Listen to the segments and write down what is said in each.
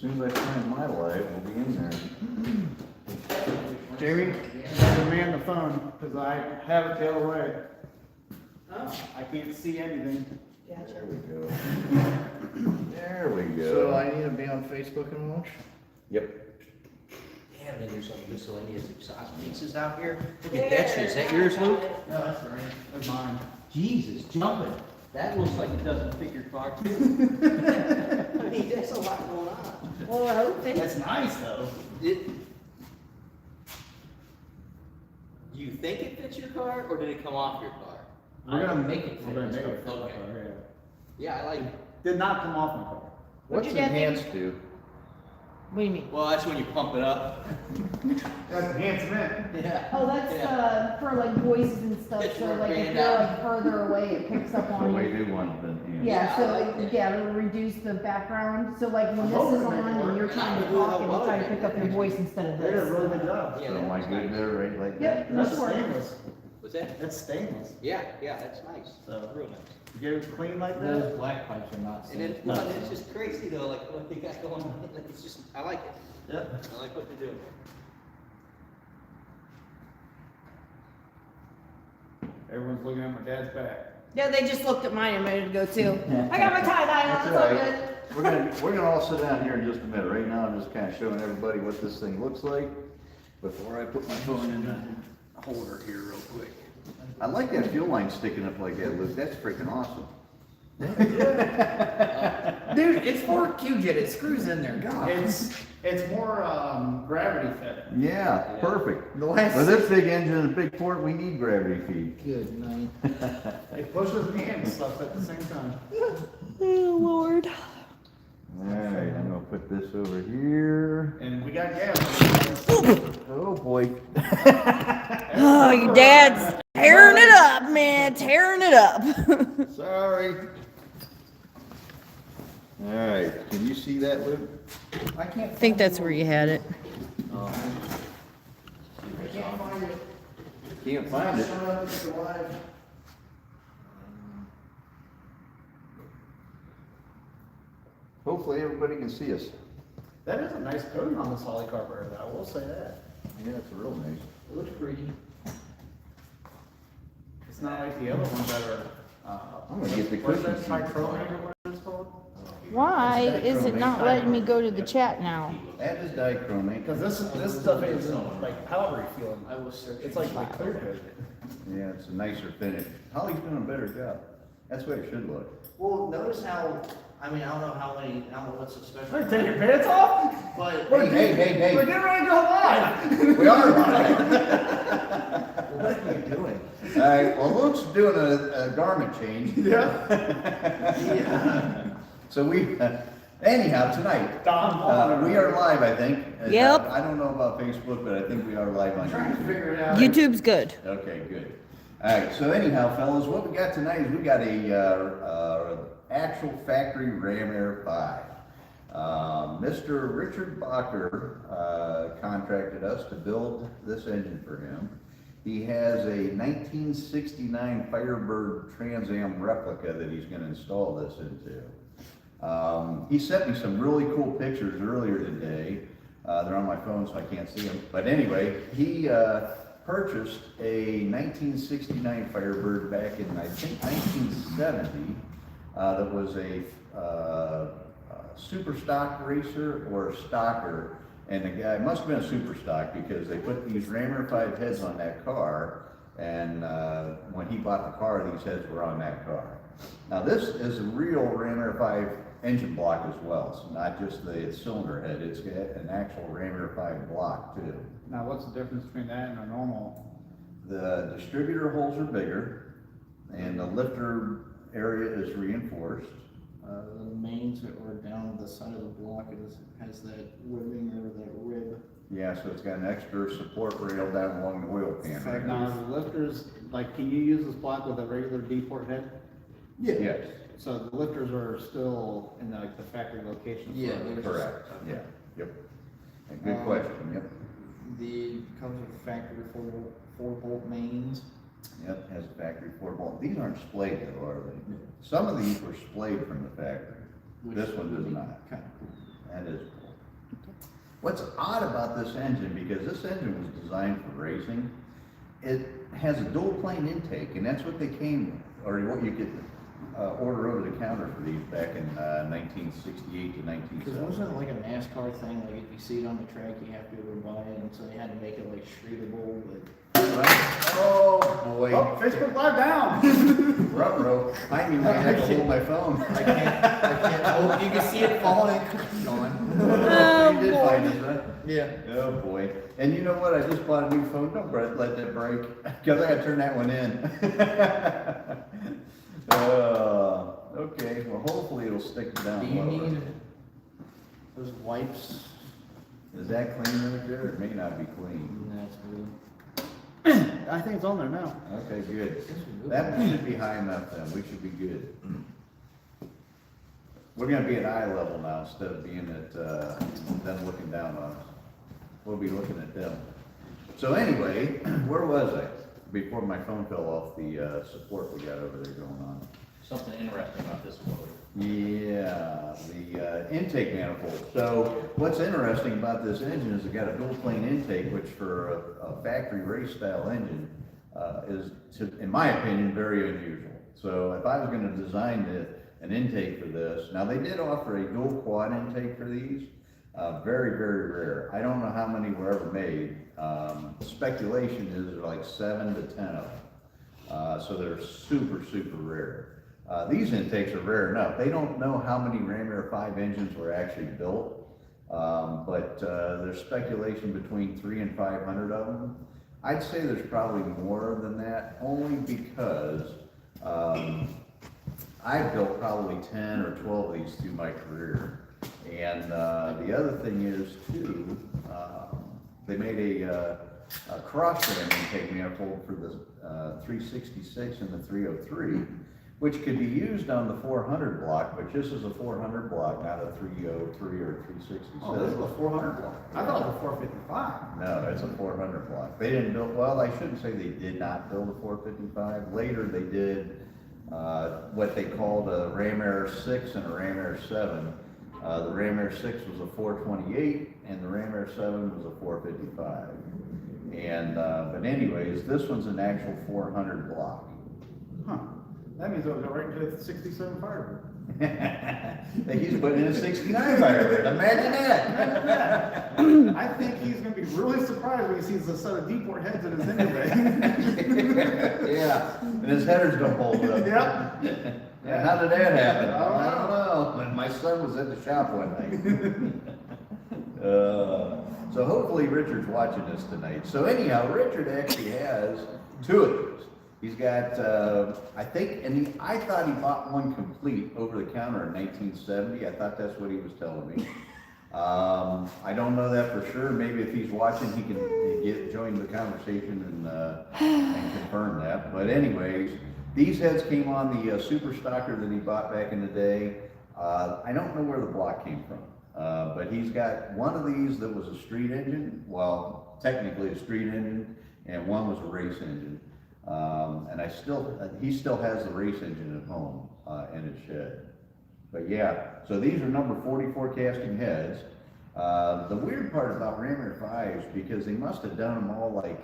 soon as I find my light, we'll be in there. Jamie, man the phone, because I have it the other way. Oh, I can't see anything. gotcha. There we go. There we go. So I need to be on Facebook and watch? Yep. Yeah, and then there's some miscellaneous exhaust pieces out here. Look at that shit. Is that yours, Luke? No, that's all right. That's mine. Jesus, jumping. That looks like it doesn't fit your car too. I mean, there's a lot going on. Well, I hope they. That's nice though. Do you think it fits your car, or did it come off your car? We're gonna make it We're fit. gonna make it fit. Okay. Okay. Yeah, I like it. Did not come off my car. What's your dad think? enhanced do? What do you mean? Well, that's when you pump it up. That's enhancement. Yeah. Oh, that's Yeah. for like voices and stuff, It's so for like if band you're out. like further away, it picks up So on we you. do want them, Yeah, Yeah, I so, like that. yeah, it'll reduce the background, so like when I this hope is it on makes it and work. you're trying to I talk, love it'll try to it. pick up your voice instead of They did a really this. good job. Yeah, So am I that's good nice. there, right like Yep. that? That's That's work. stainless. What's that? That's stainless. Yeah, that's nice. So Real nice. you get it clean like Those that. black pipes are not. And then, well, it's just crazy though, like what they got going on. Like, it's just, I like it. Yep. I like what they're doing. Everyone's looking at my dad's back. Yeah, they just looked at mine and ready to go too. I got my tie-dye on, That's it's all all right. good. We're gonna all sit down here in just a minute. Right now, I'm just kind of showing everybody what this thing looks like before I put my phone in the holder here real quick. I like that fuel line sticking up like that, Luke. That's freaking awesome. Dude, it's for QJet, it screws in there, God. It's more gravity fed. Yeah, perfect. The last With this big engine and big port, we need gravity feed. Good night. It pushes me and stuff at the same time. Oh, Lord. All right, I'm gonna put this over here. And we got gas. Oh, boy. Oh, your dad's tearing it up, man, tearing it up. Sorry. All right, can you see that, Luke? I can't. I think that's where you had it. I can't find it. Can't find it. It's alive. Hopefully, everybody can see us. That is a nice coating on this Holly carburetor, I will say that. Yeah, it's real nice. It looks pretty. It's not like the other ones that are, I'm gonna get the what is that, cushion seat. Tichromate or what it's called? Why is it not letting me go to the chat now? That is dichromate. Because this stuff isn't like powdery feeling. I was searching. It's like clear coat. Yeah, it's a nicer finish. Holly's doing a better job. That's the way it should look. Well, notice how, I mean, I don't know what's so special. Hey, take your pants off? But, Hey, We're getting ready to go live. We are live. what are you doing? All right, well, Luke's doing a garment change. Yeah. Yeah. So anyhow, tonight, we are live, I think. Yep. I don't know about Facebook, but I think we are live on Trying to YouTube. figure it out. YouTube's good. Okay, good. All right, so anyhow, fellas, what we got tonight is we got a actual factory Ram Air 5. Mr. Richard Bocker contracted us to build this engine for him. He has a 1969 Firebird Trans Am replica that he's going to install this into. He sent me some really cool pictures earlier today. They're on my phone, so I can't see them. But anyway, he purchased a 1969 Firebird back in, I think, 1970. That was a super stock racer or a stocker. And the guy must have been a super stock because they put these Ram Air 5 heads on that car. And when he bought the car, these heads were on that car. Now this is a real Ram Air 5 engine block as well. It's not just the cylinder head, it's got an actual Ram Air 5 block too. Now, what's the difference between that and a normal? The distributor holes are bigger and the lifter area is reinforced. The mains that were down the side of the block has that ribbing or that rib. Yeah, so it's got an extra support rail down along the oil pan. right? Now, the lifters, like, can you use this block with a regular D-port head? Yes, So the lifters are still in like the factory location? Yeah, for- they're correct, yeah, yep. A good Um, question, yep. The comes with factory 4-bolt mains. Yep, has a factory 4-bolt. These aren't splayed though, are they? Some of these were splayed from the factory. which This one does would be not. Kind of cool. That is cool. What's odd about this engine, because this engine was designed for racing, it has a dual plane intake, and that's what they came with, or what you could order over the counter for these back in 1968 to Because 1970. wasn't it like a NASCAR thing, like if you see it on the track, you have to go buy it, and so they had to make it like streetable, but. Oh, boy. Oh, Facebook Live down. Ruh-roh. I knew I had to hold my phone. I can't, oh, you can see it falling, gone. You did find it, huh? Yeah. Oh, boy. And you know what? I just bought a new phone. Don't let that break, because I gotta turn that one in. Okay, well, hopefully it'll stick down. Do you lower. need those wipes? Is that clean right there? It may not be clean. That's blue. I think it's on there now. Okay, good. That one should be high enough then. We should be good. We're gonna be at eye level now instead of being at, them looking down on us. We'll be looking at them. So anyway, where was I? Before my phone fell off the, support we got over there going on. Something interesting about this motor. Yeah, the intake manifold. So what's interesting about this engine is it got a dual plane intake, which for a factory race style engine is, in my opinion, very unusual. So if I was going to design an intake for this, now they did offer a dual quad intake for these, very, very rare. I don't know how many were ever made. Speculation is there are like 7 to 10 of them. So they're super, super rare. These intakes are rare enough. They don't know how many Ram Air 5 engines were actually built, but there's speculation between 300 and 500 of them. I'd say there's probably more than that, only because I've built probably 10 or 12 of these through my career. And the other thing is too, they made a cross-ram intake manifold for the 366 and the 303. Which could be used on the 400 block, but this is a 400 block, not a 303 or 367. Oh, this is a 400 block. I thought it was a 455. No, it's a 400 block. They didn't build, well, I shouldn't say they did not build a 455. Later they did what they called a Ram Air 6 and a Ram Air 7. The Ram Air 6 was a 428 and the Ram Air 7 was a 455. And, but anyways, this one's an actual 400 block. Huh. That means it'll go right into the 67 Firebird. He's putting in a 69 Firebird. Imagine that. I think he's gonna be really surprised when he sees a set of Deeport heads in his engine bay. Yeah, and his headers don't hold up. Yep. Yeah, how did that happen? I don't know. I don't know. When my son was at the shop one night. So hopefully Richard's watching this tonight. So anyhow, Richard actually has 2 of these. He's got, I think, and I thought he bought one complete over the counter in 1970. I thought that's what he was telling me. I don't know that for sure. Maybe if he's watching, he can join the conversation and confirm that. But anyways, these heads came on the Super Stocker that he bought back in the day. I don't know where the block came from, but he's got one of these that was a street engine. Well, technically a street engine, and one was a race engine. And he still has the race engine at home, in his shed. But yeah, so these are number 44 casting heads. The weird part about Ram Air 5s, because they must have done them all like,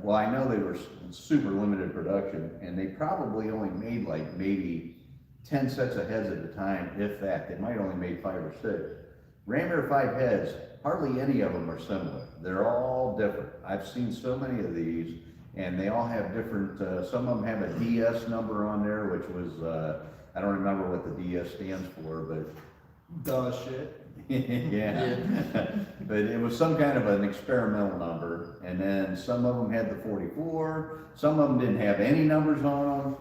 well, I know they were super limited production, and they probably only made like maybe 10 sets of heads at a time, if that. They might only made 5 or 6. Ram Air 5 heads, hardly any of them are similar. They're all different. I've seen so many of these, and they all have different, some of them have a DS number on there, which was, I don't remember what the DS stands for, but. Duh shit. Yeah. But it was some kind of an experimental number, and then some of them had the 44, some of them didn't have any numbers on them,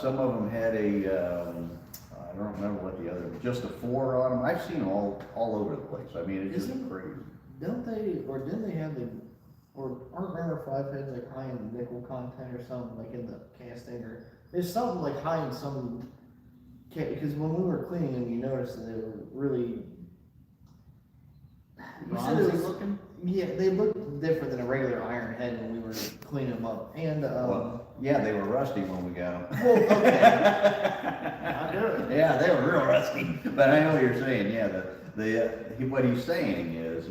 some of them had a, I don't remember what the other, just a 4 on them. I've seen them all over the place. I mean, it's just crazy. Don't they, or didn't they have the, or aren't Ram Air 5 heads like high in nickel content or something, like in the casting, or there's something like high in some, because when we were cleaning them, you noticed that they were really, you said it Bronzy was, looking? yeah, they looked different than a regular iron head when we were cleaning them up, and, Well, yeah, they were rusty when we got them. well, okay. I do it. Yeah, they were real rusty. But I know what you're saying, yeah, what he's saying is,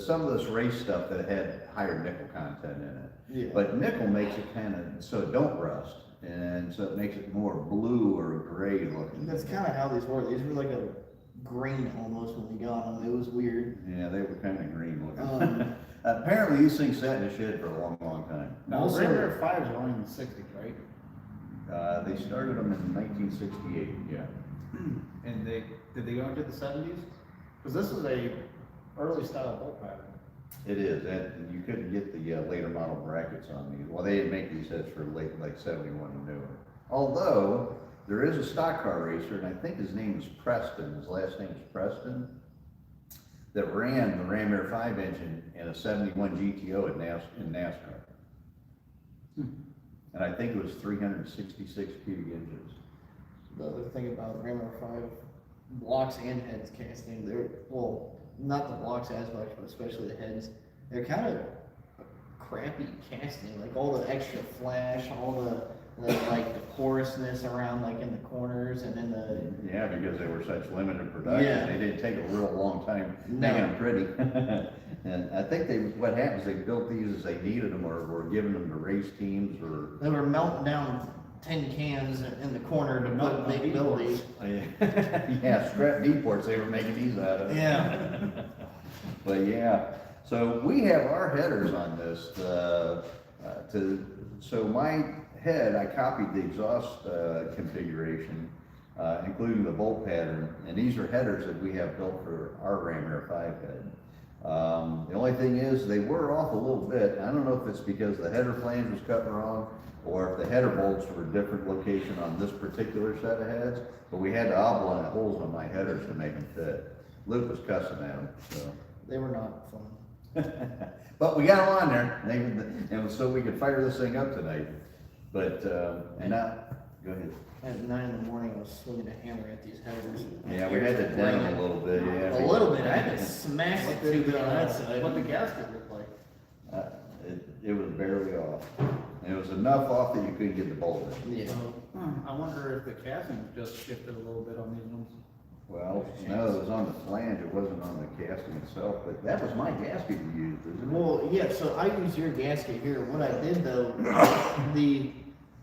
some of this race stuff that had higher nickel content in it. Yeah. But nickel makes it kind of, so it don't rust, and so it makes it more blue or gray looking. That's kind of how these were. These were like a green almost when we got them. It was weird. Yeah, they were kind of green looking. Um, Apparently these things sat in the shed for a long, long time. Now, Also- Ram Air 5s are only in the 60s, right? They started them in 1968, yeah. And did they go into the 70s? Because this is a early style bolt pattern. It is, and you couldn't get the later model brackets on these. Well, they didn't make these heads for late, like 71 and newer. Although, there is a stock car racer, and I think his name is Preston, his last name is Preston, that ran the Ram Air 5 engine in a 71 GTO in NASCAR. And I think it was 366 cubic inches. the other thing about Ram Air 5 blocks and heads casting, they're, well, not the blocks as much, but especially the heads, they're kind of crappy casting, like all the extra flash, all the like the porousness around like in the corners and in the, Yeah, because they were such limited production, Yeah. they didn't take a real long time No. making them pretty. And I think what happens, they built these as they needed them, or were giving them to race teams, or. they were melting down tin cans in the corner to Melting put down big buildings. Yeah, scrap Deports, they were making these out of. Yeah. But yeah, so we have our headers on this, so my head, I copied the exhaust, configuration, including the bolt pattern, and these are headers that we have built for our Ram Air 5 head. The only thing is, they were off a little bit. I don't know if it's because the header flange was cut wrong, or if the header bolts were a different location on this particular set of heads, but we had to oblong holes on my headers to make them fit. Luke was cussing at them, so. They were not fun. But we got them on there, and so we could fire this thing up tonight. But, and now, go ahead. At 9 in the morning, I was swinging a hammer at these headers. Yeah, we had to dent them a little bit, yeah. A little bit, I had to smash it to the on that side. What the gasket looked like. It was barely off. It was enough off that you couldn't get the bolt in. Yeah. I wonder if the casting just shifted a little bit on these ones. Well, no, it was on the flange, it wasn't on the casting itself, but that was my gasket you used, isn't it? Well, yeah, so I used your gasket here. What I did though,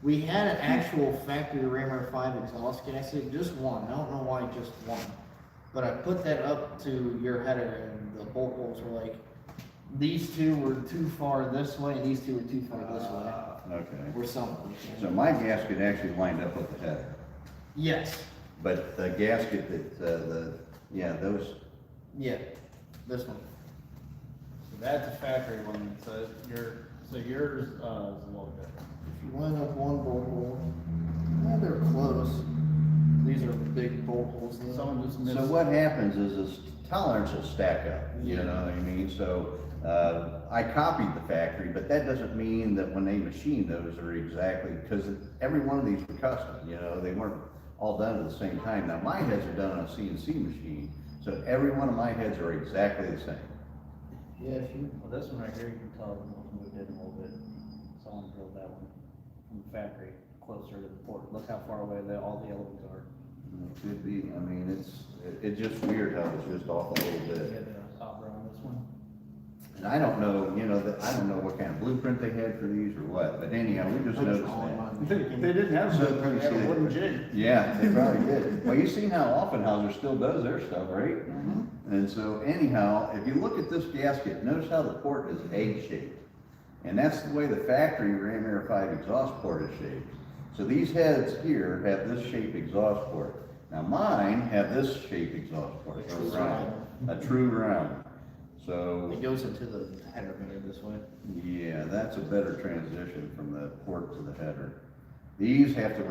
we had an actual factory Ram Air 5 exhaust gasket, just one. I don't know why just one. But I put that up to your header and the bolt holes were like, these two were too far this way and these two were too far this way. Okay. Or something. So my gasket actually lined up with the header, Yes, but the gasket that, yeah, those, yeah, this one. So that's a factory one, so yours is a little bit. If you line up one bolt hole, they're close. These are big bolt holes. Someone just missed. so what happens is this tolerance will stack up, you know what I mean? So, I copied the factory, but that doesn't mean that when they machine those are exactly, because every one of these were custom, you know, they weren't all done at the same time. Now, my heads are done on a CNC machine, so every one of my heads are exactly the same. Yeah, if you, Well, this one right here, you can tell it moved in a little bit. Someone drilled that one from the factory closer to the port. Look how far away all the elements are. It could be, I mean, it's just weird how it's just off a little You bit. had the top on this one. And I don't know, you know, I don't know what kind of blueprint they had for these or what, but anyhow, we just noticed that. They didn't have So, something, they had a wooden jig. Yeah, they probably did. Well, you've seen how Offenhauser still does their stuff, right? And so anyhow, if you look at this gasket, notice how the port is egg-shaped. And that's the way the factory Ram Air 5 exhaust port is shaped. So these heads here have this shape exhaust port. Now mine have this shape exhaust port, so it's round, a true round. So, it goes into the header better this way. yeah, that's a better transition from the port to the header. These have to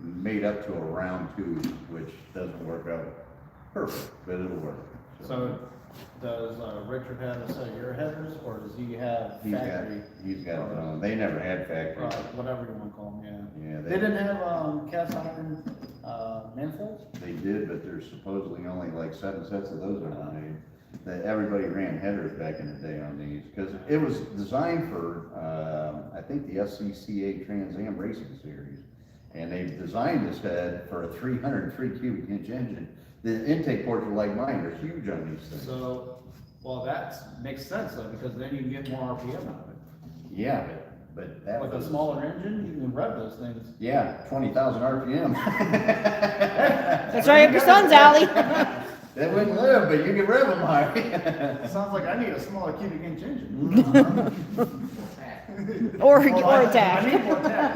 made up to a round tube, which doesn't work out perfect, but it'll work. So, does Richard have a set of your headers, or does he have factory? He's got his own. They never had factory. Whatever you wanna call them, yeah. Yeah, They didn't have, cast iron, manifolds? They did, but there's supposedly only like 7 sets of those are made. That everybody ran headers back in the day on these, because it was designed for, I think the SCCA Trans Am Racing Series. And they designed this head for a 303 cubic inch engine. The intake ports are like mine, they're huge on these things. So, well, that makes sense though, because then you can get more RPM out of it. Yeah, but that With a was, smaller engine, you can rev those things. yeah, 20,000 RPM. That's right up your son's alley. They wouldn't live, but you can rev them high. Sounds like I need a smaller cubic inch engine. Or Well, I attack. need more tack.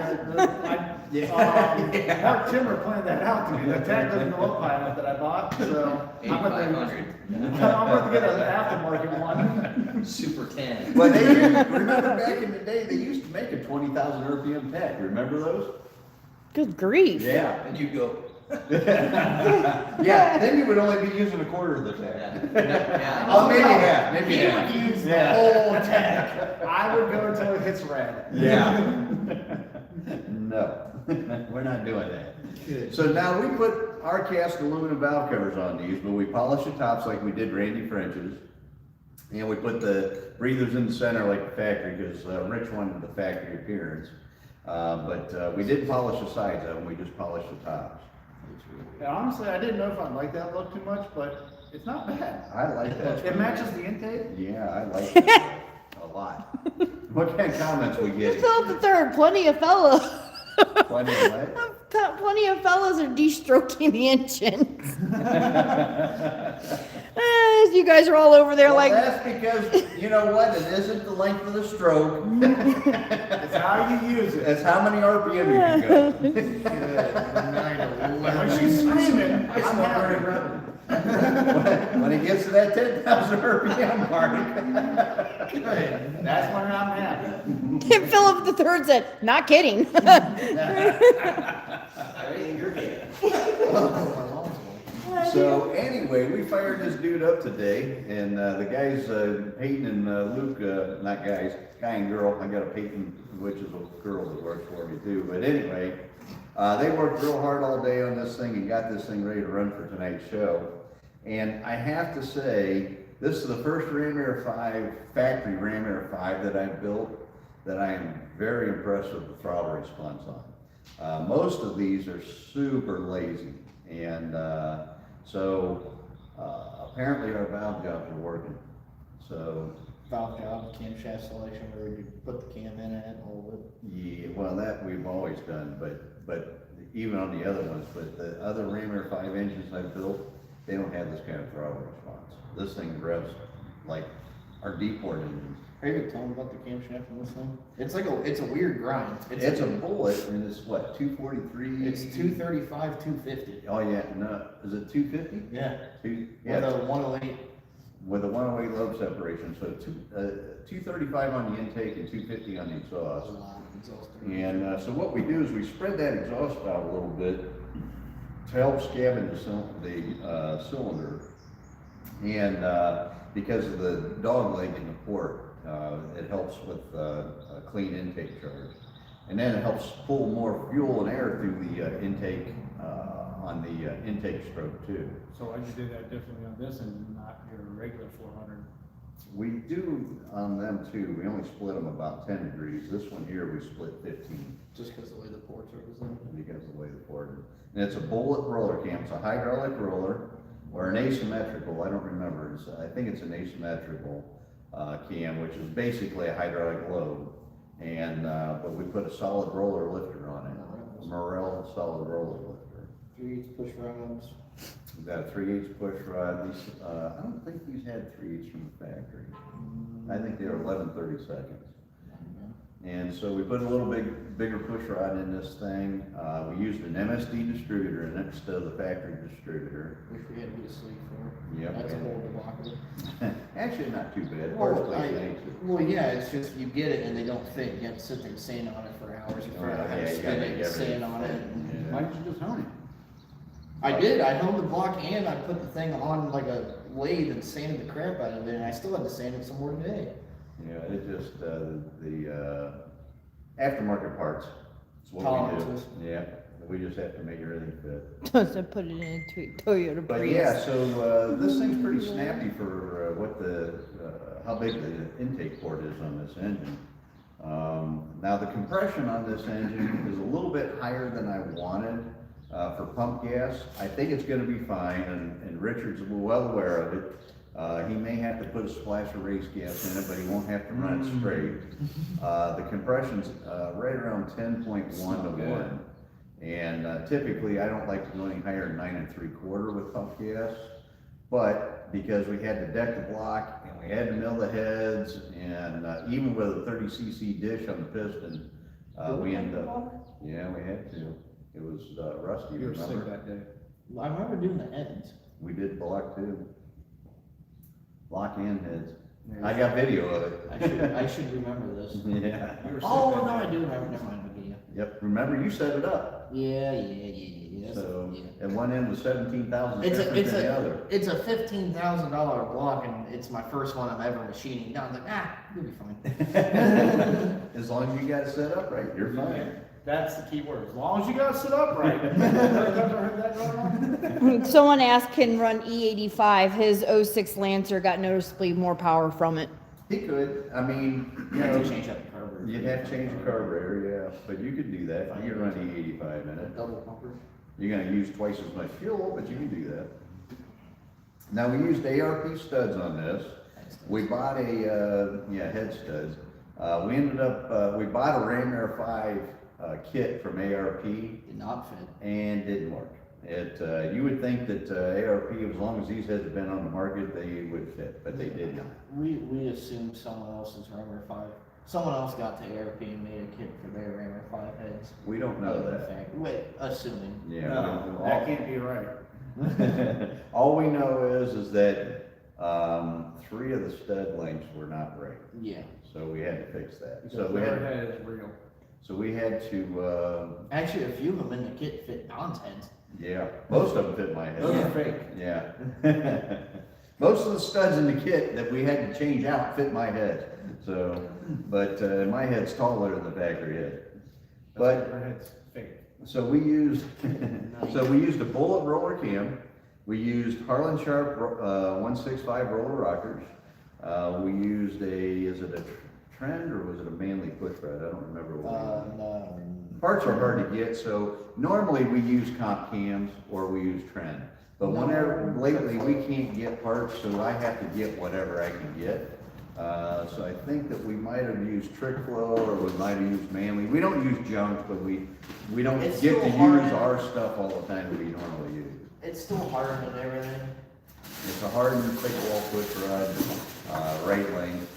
Mark Timmer planned that out to me. The tack doesn't go up high enough that I bought, so I'm gonna, 8,500. I'm gonna get an aftermarket one. Super 10. Well, they used, remember back in the day, they used to make a 20,000 RPM tack, remember those? Good grief. Yeah. And you go, Yeah, then you would only be using a quarter of the yeah, tack. yeah. Oh, maybe half, maybe He would half. use the Yeah. whole tack. I would go until it hits red. Yeah. No, we're not doing that. So now we put our cast aluminum valve covers on these, but we polish the tops like we did Randy French's. And we put the breathers in the center like the factory, because Rich wanted the factory appearance. But we didn't polish the sides of them, we just polished the tops. And honestly, I didn't know if I'd like that look too much, but it's not bad. I like that. It matches the intake. Yeah, I like that a lot. What kind of comments we get? Philip the Third, plenty of fellas. Plenty of what? Plenty of fellas are de-stroking the engines. As you guys are all over there Well, like, that's because, you know what, it isn't the length of the stroke. It's how you use it. It's how many RPM you can go. When she's screaming, I'm happy. When it gets to that 10,000 RPM mark. That's when I'm happy. Philip the Third said, not kidding. You're dead. So anyway, we fired this dude up today, and the guys, Peyton and Luke, not guys, guy and girl, I got a Peyton, which is a girl that works for me too, but anyway, they worked real hard all day on this thing and got this thing ready to run for tonight's show. And I have to say, this is the first Ram Air 5, factory Ram Air 5 that I've built that I am very impressed with the throttle response on. Most of these are super lazy, and so apparently our valve jobs are working. So Valve job, camshaft selection, where we put the cam in at, all of it. yeah, well, that we've always done, but even on the other ones, but the other Ram Air 5 engines I've built, they don't have this kind of throttle response. This thing revs like our D-port engines. Are you gonna tell them about the camshaft on this thing? It's like it's a weird grind. It's a bullet, and it's what, 243? It's 235, 250. Oh, yeah, no, is it 250? Yeah. Yeah, With a 108. with a 108 lobe separation, so 235 on the intake and 250 on the exhaust. And so what we do is we spread that exhaust out a little bit to help scavenge the cylinder. And because of the dog leg in the port, it helps with a clean intake charge. And then it helps pull more fuel and air through the intake on the intake stroke too. So why'd you do that differently on this and not your regular 400? We do on them too. We only split them about 10 degrees. This one here, we split 15. Just because the way the ports are designed. Because of the way the port is. And it's a bullet roller cam. It's a hydraulic roller or an asymmetrical. I don't remember. I think it's an asymmetrical cam, which is basically a hydraulic lobe. And but we put a solid roller lifter on it. A Morel solid roller lifter. 3/8 push rods. We've got a 3/8 push rod. These, I don't think these had 3/8 from the factory. I think they were 11/32. And so we put a little bigger push rod in this thing. We used an MSD distributor in it instead of the factory distributor. Which we had to get a sleeve for. Yep. That's a whole debacle. Actually, not too bad. Well, First place makes it. well, yeah, it's just you get it and they don't fit. You have to sit there and sand on it for hours. You Oh, have yeah, to you spin gotta it make and everything sand on it. Yeah. Why didn't you just hone it? I did. I honed the block and I put the thing on like a lathe and sanded the crap out of it, and I still had to sand it some more today. Yeah, it just, the aftermarket parts. It's what we do. Tolerances. Yeah, we just have to make everything fit. So put it in a Toyota But Prius. yeah, so this thing's pretty snappy for what how big the intake port is on this engine. Now the compression on this engine is a little bit higher than I wanted for pump gas. I think it's gonna be fine, and Richard's well aware of it. He may have to put a splash of race gas in it, but he won't have to run it straight. The compression's right around 10.1 to 1. And typically, I don't like to go any higher than 9 3/4 with pump gas. But because we had to deck the block and we had to mill the heads, and even with a 30 cc dish on the piston, we ended up, yeah, we had to. It was rusty, You were sick remember? that day. I remember doing the ends. We did block too. Block and heads. I got video of it. I should remember this. Yeah. You were sick Oh, that no, day. I do remember, never mind, okay, yeah. Yep, remember you set it up. Yeah. So, Yeah. and one end was 17,000 It's different a, than the other. it's a $15,000 block, and it's my first one I'm ever machining. Now I'm like, you'll be fine. As long as you got it set up right, you're fine. That's the key word, as long as you got it set up right. Ever heard that going on? Someone asked, can run E85. His 06 Lancer got noticeably more power from it. He could, I mean, you You have know, to change up the carburetor. you'd have to change the carburetor, yeah, but you could do that. You could run E85 in it. Double pumper. You're gonna use twice as much fuel, but you can do that. Now, we used ARP studs on this. We bought head studs. We ended up, we bought a Ram Air 5 kit from ARP Did not fit. and didn't work. You would think that ARP, as long as these heads have been on the market, they would fit, but they did not. We assumed someone else's Rammer 5. Someone else got to ARP and made a kit for their Rammer 5 heads. We don't know In that. fact, wait, assuming. Yeah. No, that can't be right. All we know is that 3 of the stud lengths were not right, Yeah. so we had to fix that. So their head is real. So we had to, Actually, a few of them in the kit fit Don's heads. yeah, most of them fit my Those head. are fake. Yeah. Most of the studs in the kit that we had to change out fit my head. So, but my head's taller than the factory head. But Their head's fake. so we used, we used a bullet roller cam. We used Harlan Sharp 165 roller rockers. We used is it a Trend or was it a Manley push rod? I don't remember what. No. Parts are hard to get, so normally we use comp cams or we use Trend. But whenever, lately, we can't get parts, so I have to get whatever I can get. So I think that we might have used Trick Flow or we might have used Manley. We don't use junk, but we don't It's get to still hard. use our stuff all the time that we normally use. It's still harder than everything. It's a hardened thick wall push rod, right length.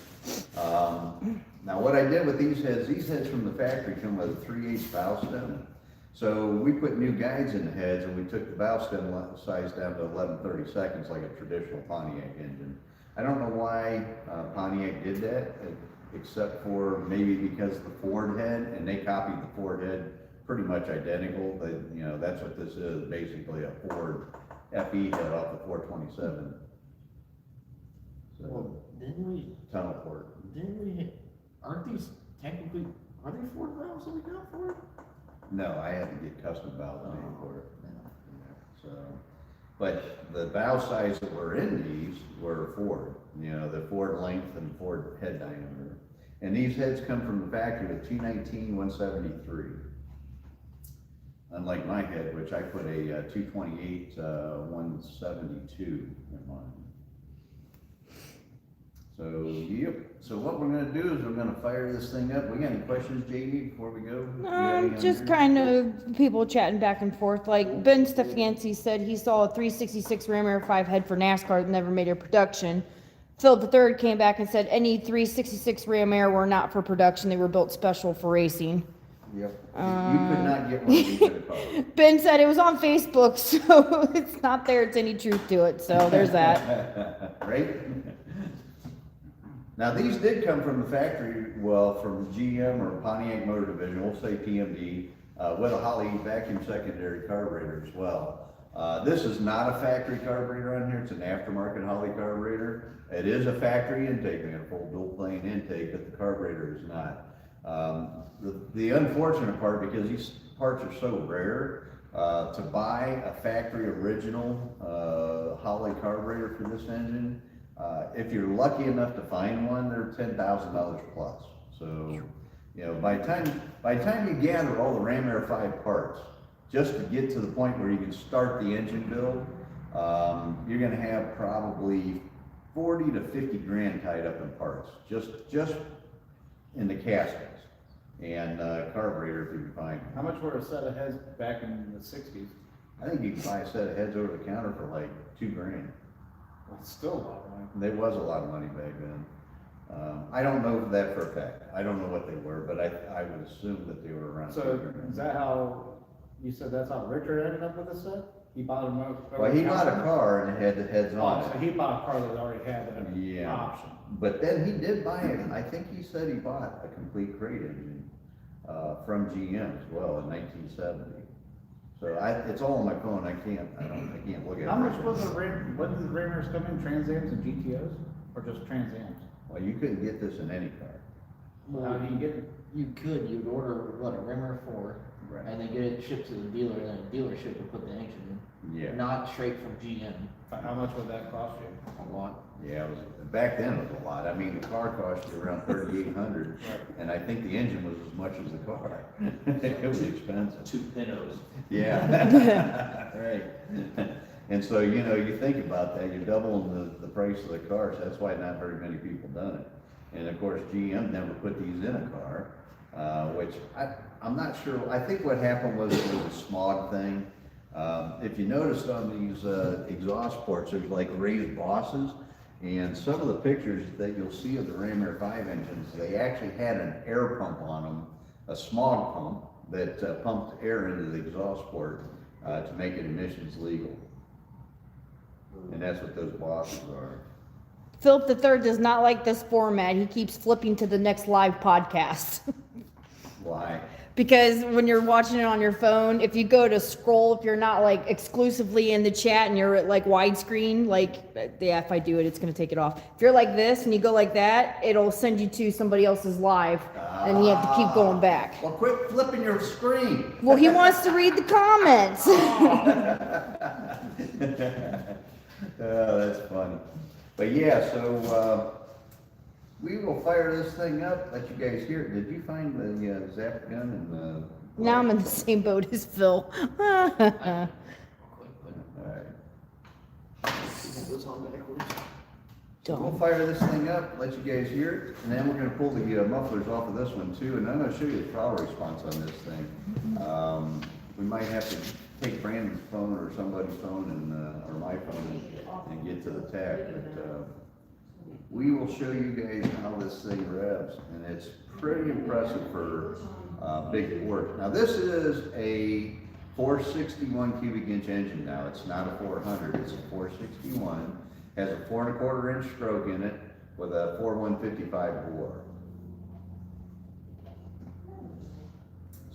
Now what I did with these heads from the factory come with a 3/8 valve stem. So we put new guides in the heads and we took the valve stem size down to 11/32 like a traditional Pontiac engine. I don't know why Pontiac did that, except for maybe because the Ford head, and they copied the Ford head pretty much identical. But you know, that's what this is, basically a Ford FE head off the 427. So, Well, tunnel port. aren't these technically, are they Ford valves that we got for it? No, I had to get custom valves made for it. So, but the valve size that were in these were Ford, you know, the Ford length and Ford head diameter. And these heads come from the factory with 219 173. Unlike my head, which I put a 228 172 in mine. So, yep. So what we're gonna do is we're gonna fire this thing up. We got any questions, Jamie, before we go? You have any on Just here? kind of people chatting back and forth. Like Ben Stefanski said, he saw a 366 Ram Air 5 head for NASCAR that never made a production. Philip III came back and said any 366 Ram Air were not for production; they were built special for racing. Yep. You could not get one of these in a car. Ben said it was on Facebook, so it's not there. It's any truth to it. So there's that. Right? Now, these did come from the factory, well, from GM or Pontiac Motor Division, we'll say PMD, with a Holley vacuum secondary carburetor as well. This is not a factory carburetor on here, it's an aftermarket Holley carburetor. It is a factory intake, we got a full built plane intake, but the carburetor is not. The unfortunate part, because these parts are so rare, to buy a factory original Holley carburetor for this engine, if you're lucky enough to find one, they're $10,000 plus. So You know, by the time you gather all the Ram Air 5 parts, just to get to the point where you can start the engine build, you're gonna have probably 40 to 50 grand tied up in parts, just in the castings and carburetor if you can find them. How much were a set of heads back in the sixties? I think you can buy a set of heads over the counter for like 2 grand. Well, it's still a lot of money. There was a lot of money back then. I don't know that for a fact. I don't know what they were, but I would assume that they were around 2 So grand. is that how, you said that's how Richard ended up with the set? He bought them over Well, he the bought a counter? car and it had the heads on Oh, so it. he bought a car that already had an Yeah. option. But then he did buy it. I think he said he bought a complete crate engine, from GM as well in 1970. So it's all on my phone. I can't look at it. How much right was now. the Ram, what did the Ram Airs come in, Trans Ams and GTOs? Or just Trans Ams? Well, you couldn't get this in any car. How do you get it? You'd order, what, a Rimmer 4, and then get it shipped to the dealer, and then the dealership would put the engine in. Yeah. Not straight from GM. How much would that cost you? A lot. Yeah, back then it was a lot. I mean, the car cost you around 3,800, and I think the engine was as much as the car. It was expensive. 2 Pintos. Yeah. Right. And so, you know, you think about that, you're doubling the price of the car, so that's why not very many people done it. And of course, GM never put these in a car, which I'm not sure. I think what happened was it was a smog thing. If you notice on these exhaust ports, there's like raised bosses, and some of the pictures that you'll see of the Ram Air 5 engines, they actually had an air pump on them, a smog pump that pumped air into the exhaust port to make it emissions legal. And that's what those bosses are. Philip III does not like this format. He keeps flipping to the next live podcast. Why? Because when you're watching it on your phone, if you go to scroll, if you're not like exclusively in the chat and you're at like widescreen, like, yeah, if I do it, it's gonna take it off. If you're like this and you go like that, it'll send you to somebody else's live and you have to keep going back. Well, quit flipping your screen. Well, he wants to read the comments. Oh, that's funny. But yeah, so, we will fire this thing up, let you guys hear it. Did you find the, zap gun and the? Now I'm in the same boat as Phil. Alright. We'll Don't. fire this thing up, let you guys hear it, and then we're gonna pull the mufflers off of this one too, and I'm gonna show you the throttle response on this thing. We might have to take Brandon's phone or somebody's phone and, or my phone and get to the tach, but, we will show you guys how this thing revs, and it's pretty impressive for, big torque. Now this is a 461 cubic inch engine now, it's not a 400, it's a 461. Has a 4 1/4 inch stroke in it with a 4155 bore.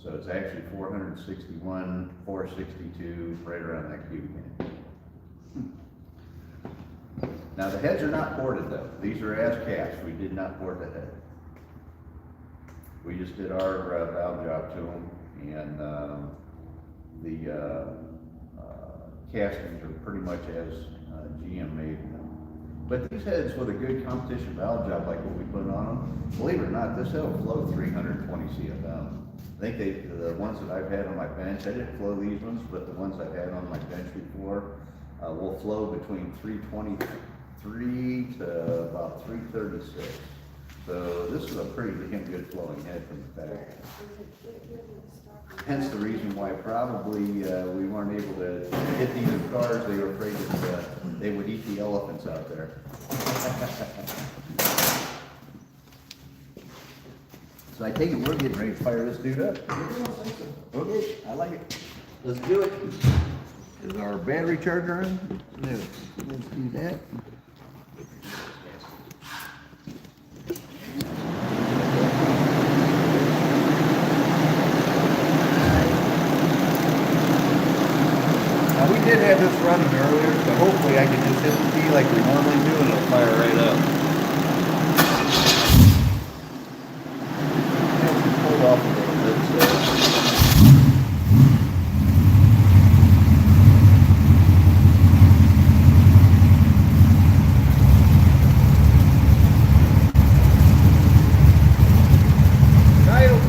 So it's actually 461, 462, right around that cubic inch. Now the heads are not ported though. These are as cast. We did not port the head. We just did our valve job to them, and the castings are pretty much as GM made them. But these heads with a good competition valve job like what we put on them, believe it or not, this head will flow 320 CFM. I think the ones that I've had on my bench, I didn't flow these ones, but the ones I've had on my bench before will flow between 323 to about 336. So this is a pretty damn good flowing head from the factory. Hence the reason why probably we weren't able to get these in cars. They were afraid that they would eat the elephants out there. So I take it we're getting ready to fire this dude up. Okay, I like it. Let's do it. Is our battery charger on? No. Let's do that. Now we did have this running earlier, so hopefully I can just hit the key like we normally do and it'll fire right up. Pulled off a little bit, so. Kyle,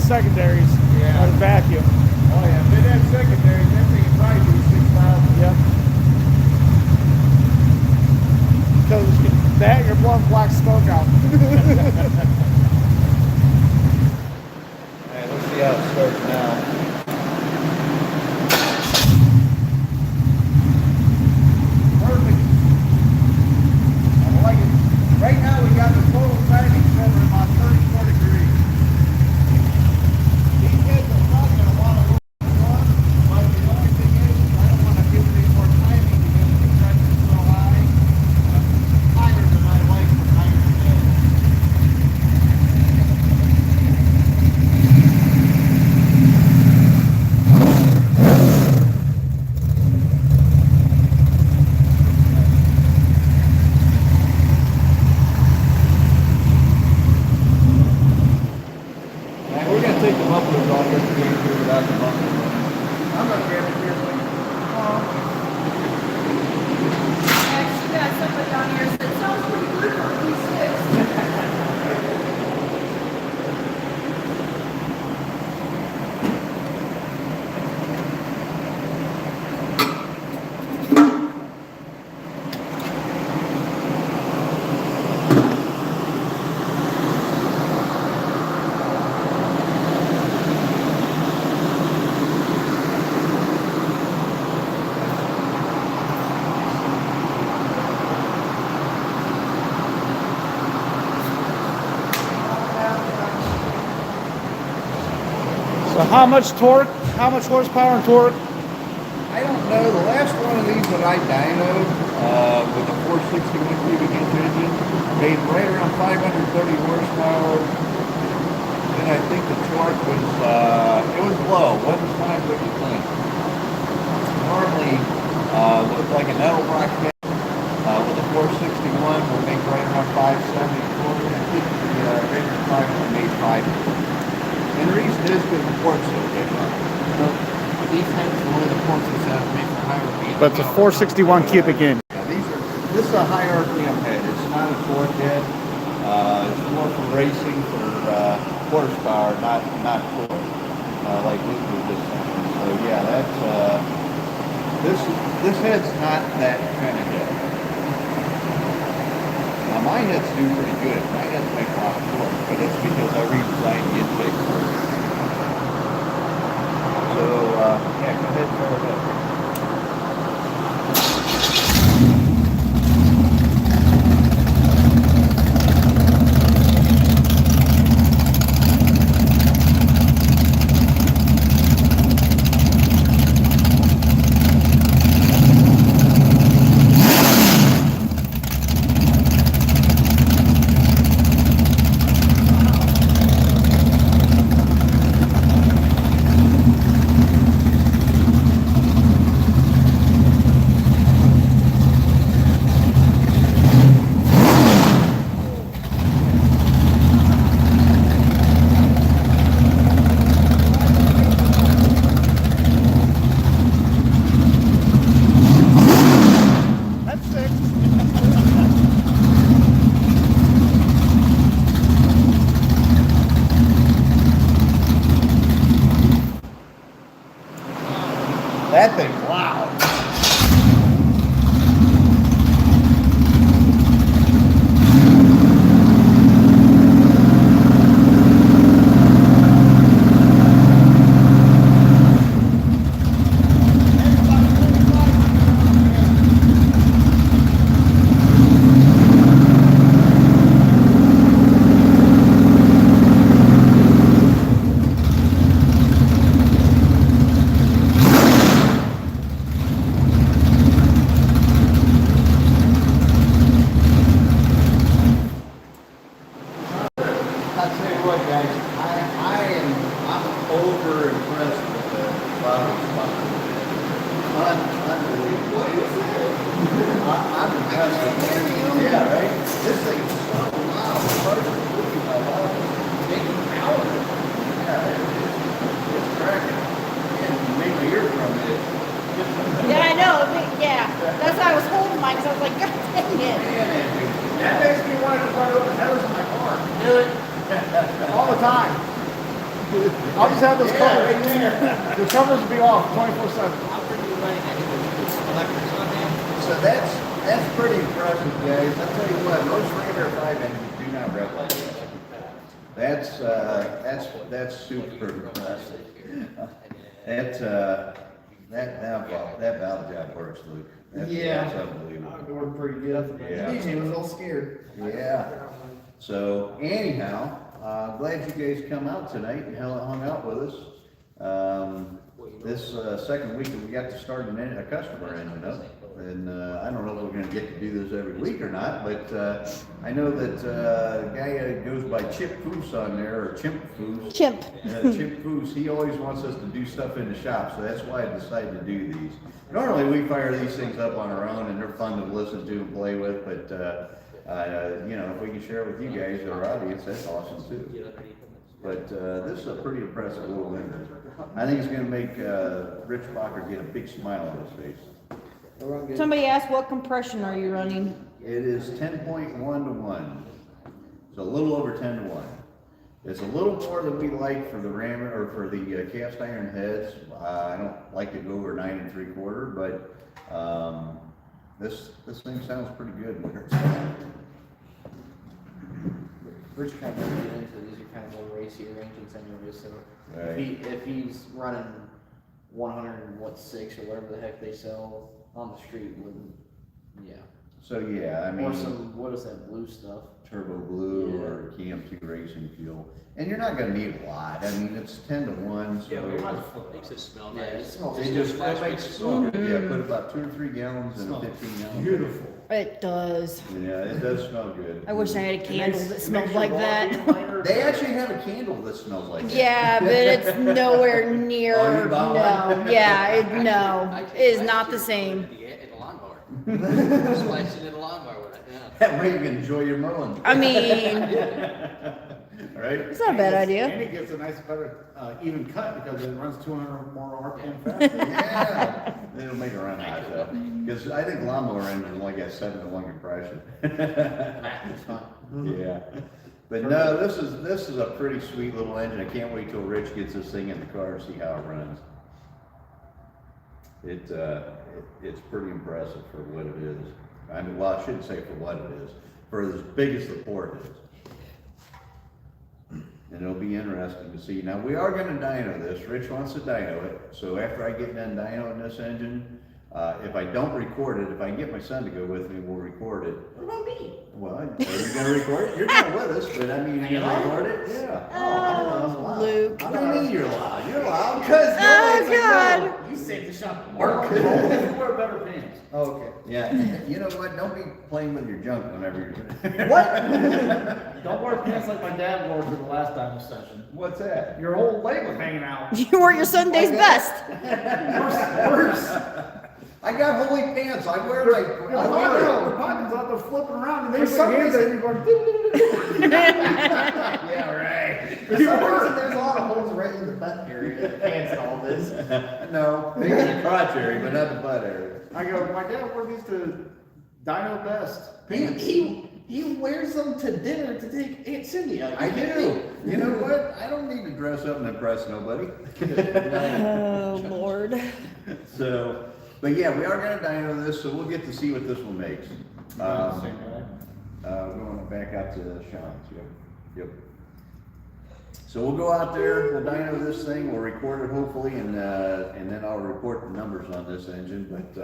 secondaries on vacuum. Oh, yeah, if it had secondary, that thing would probably be 6,000. Yep. Because that, you're blowing black smoke out. Alright, let's see how it starts now. Perfect. I like it. Right now we got the total timing set at about 34 degrees. These guys are probably gonna want a little more, but the only thing is, I don't wanna give them any more timing because the pressure's so high. Higher than I like for 90 days. And we're gonna take the mufflers off just to be here without the mufflers on. I'm gonna grab it here, please. Actually, got somebody on here that sounds pretty good for a V6. So how much torque, how much horsepower and torque? I don't know, the last one of these that I dynoed, with a 461 cubic inch engine, made right around 530 horsepower. And I think the torque was, it was low, wasn't as high as what you think. Normally, with like an Edelbrock cab, with a 461, will make right around 570 torque. And I think the Ranger 5 made 5. And the reason is because the port's so big. These things, the way the ports are set up, make for higher RPM. But it's a 461 cubic inch. Yeah, this is a high RPM head. It's not a torque head. It's more for racing, for horsepower, not torque, like Luke was just saying. So yeah, that's this head's not that kind of head. Now my heads do pretty good. My heads make a lot of torque, but it's because I redesigned the intake first. So yeah, go ahead and fire it up. That thing's loud. I'll tell you what, guys, I'm over impressed with the bottle spot. Unbelievable. What do you say? I'm impressed with it. Yeah, right? This thing's so loud. It's hard to believe how loud it is. Taking power. Yeah, it's cracking. And you made my ear from it. Yeah, I know. Yeah, that's why I was holding mine because I was like, God dang it. That makes me want to run over the headers in my car. Do it. All the time. I'll just have this covered. The covers will be off 24/7. How are you running that? Electrics on that? So that's pretty impressive, guys. I'll tell you what, most Ram Air 5 engines do not rev like that. That's super impressive. That valve job works, Luke. That's unbelievable. It worked pretty good. Yeah. DJ was all scared. Yeah. So anyhow, glad you guys come out tonight and hung out with us. This second week that we got to start a customer engine up, and I don't know if we're gonna get to do this every week or not, but I know that a guy goes by Chip Foose on there, or Chimp Foose. Chimp. Chip Foose, he always wants us to do stuff in the shop, so that's why I decided to do these. Normally, we fire these things up on our own, and they're fun to listen to and play with, but you know, if we can share it with you guys, our audience, that's awesome too. But this is a pretty impressive little engine. I think it's gonna make Rich Bocker get a big smile on his face. Somebody asked, what compression are you running? It is 10.1 to 1. It's a little over 10 to 1. It's a little more than we like for the ram or for the cast iron heads. I don't like to go over 9 3/4, but this thing sounds pretty good when it's on. Rich kind of get into these are kind of more racier engines anyways, so Right. if he's running 106 or whatever the heck they sell on the street, wouldn't, yeah. So yeah, I mean, Or some, what is that blue stuff? Turbo Blue Yeah. or KM2 racing fuel, and you're not gonna need a lot. I mean, it's 10 to 1, so Makes it smell Yeah, it nice. smells it just Flash it makes makes it smoke. Yeah, put about 2 or 3 gallons in a Smells 15 gallon. Beautiful. It does. Yeah, it does smell good. I wish I had a candle that smelled It makes like your that. wall be They actually have a candle that smells like that. Yeah, but it's nowhere near, Oh, you bought no, one? yeah, no, I it take is last not the year same. In the lawnmower. Slice it in a lawnmower with it, yeah. That way you can enjoy your mowing. I mean, Right? it's not a bad idea. And it gets a nice, better, even cut because it runs 200 more RPM faster. Yeah, it'll make it run hot though. Because I think lawnmower engine only got 7 to 1 compression. Yeah. But no, this is a pretty sweet little engine. I can't wait till Rich gets this thing in the car and see how it runs. It's pretty impressive for what it is. I mean, well, I shouldn't say for what it is, for as big as the port is. And it'll be interesting to see. Now, we are gonna dyno this. Rich wants to dyno it. So after I get done dynoing this engine, if I don't record it, if I can get my son to go with me, we'll record it. What about me? Well, are you gonna record it? You're not with us, but I mean, you gonna record it? Yeah. Oh, Luke. What do you mean you're loud? You're loud. Oh, God. You saved the shop. Mark. You wear better pants. Oh, okay. Yeah, you know what? Don't be playing with your junk whenever you're. Don't wear pants like my dad wore to the last dyno session. What's that? Your whole leg was hanging out. You wore your Sunday's best. Worse. I got holy pants. I wear like. Your pockets out there flipping around and they For put some your hands reason- in and you're going. Yeah, right. For some reason, there's a lot of holes right in the butt area, the pants and all this. No, maybe the crotch area, but not the butt area. I go, my dad wore these to dyno best. Pants. He wears them to dinner to take Aunt Cindy out. I do. You know what? I don't need to dress up and impress nobody. Oh, Lord. So, but yeah, we are gonna dyno this, so we'll get to see what this one makes. Same guy. Going back out to Sean's, yep. So we'll go out there, we'll dyno this thing, we'll record it hopefully, and then I'll report the numbers on this engine, but,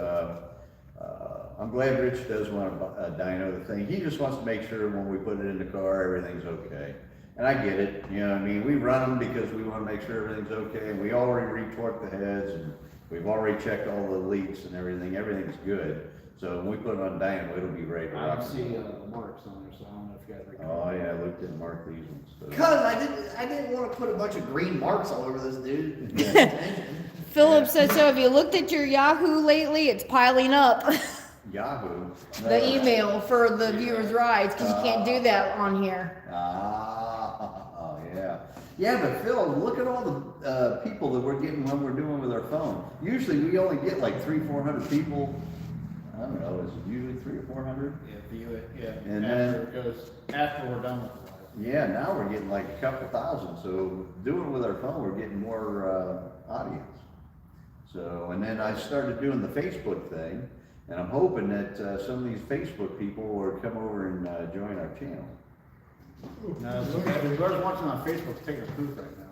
I'm glad Rich does want to dyno the thing. He just wants to make sure when we put it in the car, everything's okay. And I get it, you know what I mean? We run them because we want to make sure everything's okay, and we already retorqued the heads, and we've already checked all the leaks and everything. Everything's good. So when we put it on dyno, it'll be right. I don't see marks on there, so I don't know if you guys recall. Oh yeah, Luke didn't mark these ones. So. Cause I didn't want to put a bunch of green marks all over this dude. Philip said, so have you looked at your Yahoo lately? It's piling up. Yahoo. The email for the viewers' rides, because you can't do that on here. Oh yeah. Yeah, but Phil, look at all the people that we're getting when we're doing with our phone. Usually we only get like 300-400 people. I don't know, is it usually 300 or 400? Yeah, view it, yeah. And After it goes, after we're done with the live. Yeah, now we're getting like a couple thousand, so doing it with our phone, we're getting more, audience. So, and then I started doing the Facebook thing, and I'm hoping that, some of these Facebook people will come over and, join our channel. No, whoever's watching on Facebook is taking a poop right now.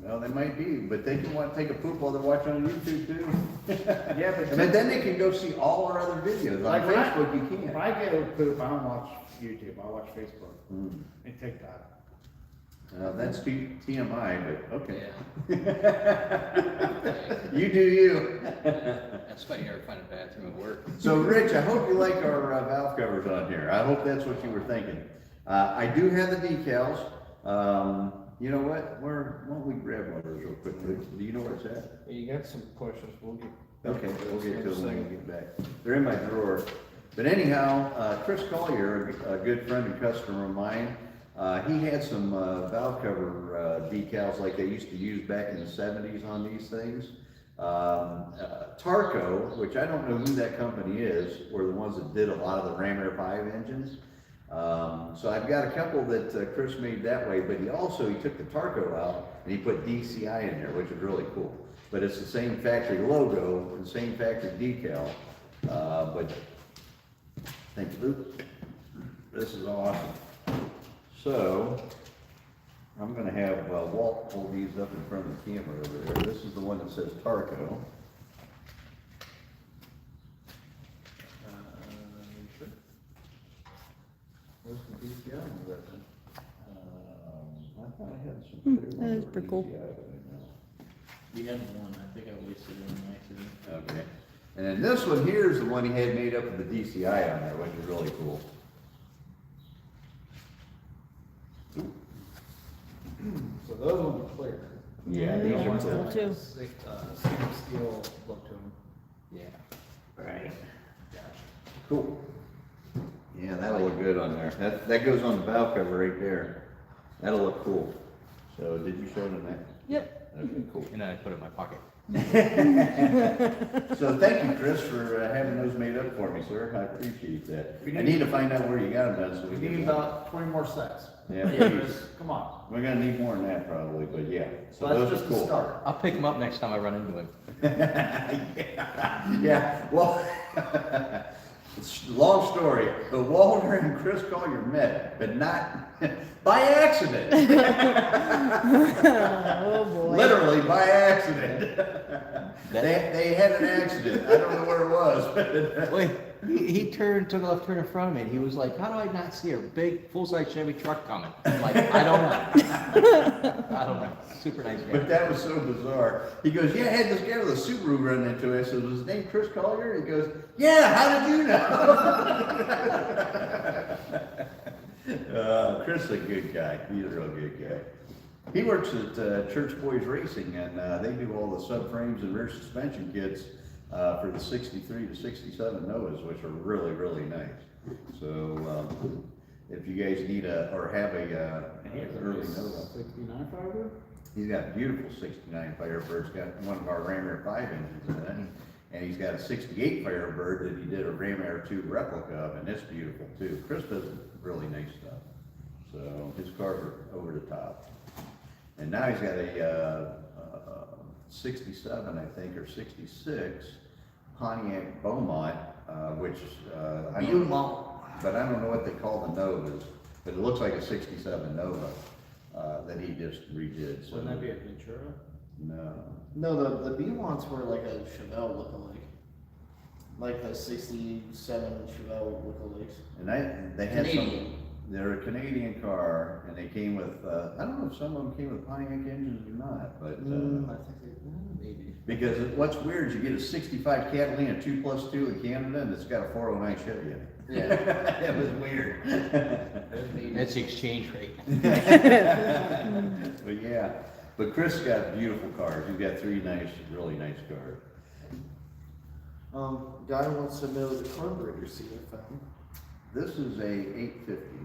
Well, they might be, but they can want to take a poop while they're watching on YouTube too. Yeah, but And then they can go see all our other videos. On Like when I- Facebook, you when can't. I get a poop, I don't watch YouTube, I watch Facebook Mm. and TikTok. That's TMI, but okay. Yeah. You do you. That's why you never find a bathroom at work. So Rich, I hope you like our valve covers on here. I hope that's what you were thinking. I do have the decals. You know what? Why don't we grab one of those real quick? Do you know where it's at? You got some pushes, we'll get. Okay, we'll get to them when we get back. They're in my drawer. But anyhow, Chris Collier, a good friend and customer of mine, he had some valve cover decals like they used to use back in the 70s on these things. Tarco, which I don't know who that company is, were the ones that did a lot of the Ram Air 5 engines. So I've got a couple that Chris made that way, but he took the Tarco out and he put DCI in there, which is really cool. But it's the same factory logo, the same factory decal, but thank you, Luke. This is awesome. So I'm gonna have Walt hold these up in front of the camera over there. This is the one that says Tarco. Sure. Where's the DCI on that thing? I thought I had some. that is pretty cool. DCI, but I don't know. You had one, I think I wasted it in accident. Okay, and then this one here is the one he had made up with the DCI on there, which is really cool. So those ones are clear. Yeah, Yeah, these that are one's cool. cool too. Stainless steel look to them. Yeah. Right. Cool. Yeah, that'll look good on there. That goes on the valve cover right there. That'll look cool. So did you show them that? Yep. Okay, cool. And then I put it in my pocket. So thank you, Chris, for having those made up for me, sir. I appreciate that. I need to find out where you got them done so we We can. need about 20 more sets. Yeah, please. Come on. We're gonna need more than that probably, but yeah. So those that's are just the cool. start. I'll pick him up next time I run into him. Yeah, well, it's a long story, but Walter and Chris Collier met, but not by accident. Oh, boy. Literally by accident. They had an accident. I don't know where it was. Wait, he took a left turn in front of me, and he was like, "How do I not see a big full-size Chevy truck coming?" I'm like, "I don't know." I don't know. Super nice guy. But that was so bizarre. He goes, "Yeah, I had this guy with a Subaru run into it." I said, "Was his name Chris Collier?" He goes, "Yeah, how did you know?" Chris is a good guy. He's a real good guy. He works at Church Boys Racing, and they do all the subframes and rear suspension kits for the 63 to 67 Novas, which are really, really nice. So if you guys need or have a early Nova, 69 fiber? he's got a beautiful 69 Firebird. It's got one of our Ram Air 5 engines in it. And he's got a 68 Firebird that he did a Ram Air 2 replica of, and it's beautiful too. Chris does really nice stuff. So his cars are over the top. And now he's got a 67, I think, or 66 Pontiac Beaumont, which I don't know, but I don't know what they call the Novas, but it looks like a 67 Nova that he just redid. So Wouldn't that be a Ventura? no. No, the B-Wants were like a Chevelle lookalike. Like a 67 Chevelle lookalikes. And they had Canadian. some. They're a Canadian car, and they came with. I don't know if some of them came with Pontiac engines or not, but I think maybe. because what's weird is you get a '65 Catalina 2+2 in Canada, and it's got a 409 Chevy in it. Yeah. It was weird. That's the exchange rate. But yeah, but Chris got beautiful cars. He's got 3 nice, really nice cars. Guy wants to know the carburetor seat I found. This is a 850.